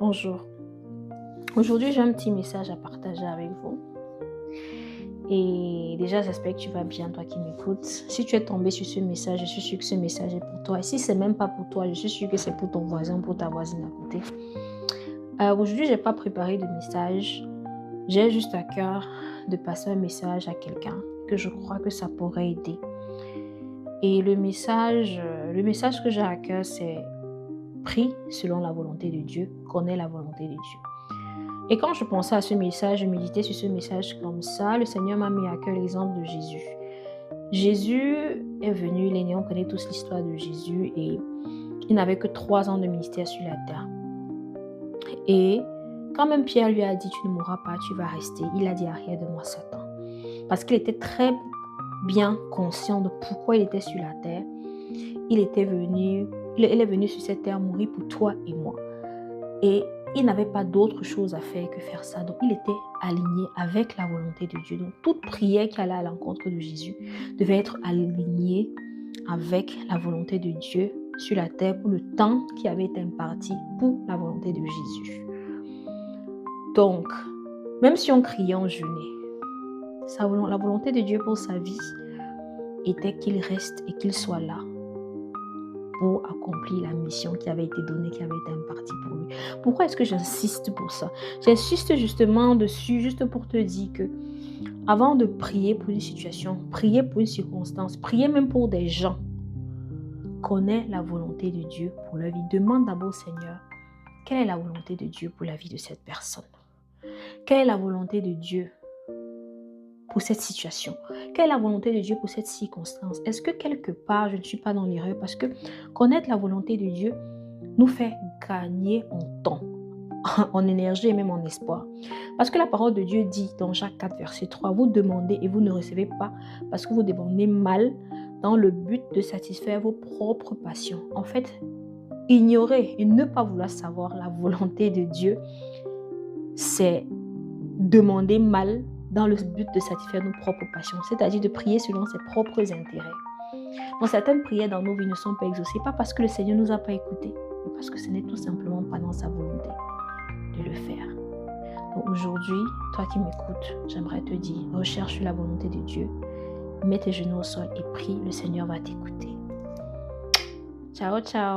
Bonjour. Aujourd'hui, j'ai un petit message à partager avec vous. Et déjà, j'espère que tu vas bien, toi qui m'écoutes. Si tu es tombé sur ce message, je suis sûre que ce message est pour toi. Et si c'est même pas pour toi, je suis sûre que c'est pour ton voisin ou pour ta voisine à côté. Aujourd'hui, je n'ai pas préparé de message. J'ai juste à cœur de passer un message à quelqu'un que je crois que ça pourrait aider. Et le message que j'ai à cœur, c'est prie selon la volonté de Dieu, connais la volonté de Dieu. Et quand je pensais à ce message, je méditais sur ce message comme ça, le Seigneur m'a mis à cœur l'exemple de Jésus. Jésus est venu, il est né, on connaît tous l'histoire de Jésus, et il n'avait que 3 ans de ministère sur la terre. Et quand même Pierre lui a dit, tu ne mourras pas, tu vas rester, il a dit, arrière de moi Satan. Parce qu'il était très bien conscient de pourquoi il était sur la terre. Il est venu sur cette terre mourir pour toi et moi. Et il n'avait pas d'autre chose à faire que faire ça. Donc, il était aligné avec la volonté de Dieu. Donc, toute prière qui allait à l'encontre de Jésus devait être alignée avec la volonté de Dieu sur la terre pour le temps qui avait été imparti pour la volonté de Jésus. Donc, même si on criait, on jeûnait, la volonté de Dieu pour sa vie était qu'il reste et qu'il soit là pour accomplir la mission qui avait été donnée, qui avait été impartie pour lui. Pourquoi est-ce que j'insiste pour ça? J'insiste justement dessus, juste pour te dire que avant de prier pour une situation, prier pour une circonstance, prier même pour des gens, connais la volonté de Dieu pour leur vie. Demande d'abord au Seigneur, quelle est la volonté de Dieu pour la vie de cette personne? Quelle est la volonté de Dieu pour cette situation? Quelle est la volonté de Dieu pour cette circonstance? Est-ce que quelque part, je ne suis pas dans l'erreur? Parce que connaître la volonté de Dieu nous fait gagner en temps, en énergie et même en espoir. Parce que la parole de Dieu dit dans Jacques 4, verset 3, vous demandez et vous ne recevez pas parce que vous demandez mal dans le but de satisfaire vos propres passions. En fait, ignorer et ne pas vouloir savoir la volonté de Dieu, c'est demander mal dans le but de satisfaire nos propres passions, c'est-à-dire de prier selon ses propres intérêts. Donc certaines prières dans nos vies ne sont pas exaucées, pas parce que le Seigneur ne nous a pas écoutés, mais parce que ce n'est tout simplement pas dans sa volonté de le faire. Donc aujourd'hui, toi qui m'écoutes, j'aimerais te dire, recherche la volonté de Dieu, mets tes genoux au sol et prie, le Seigneur va t'écouter. Ciao, ciao.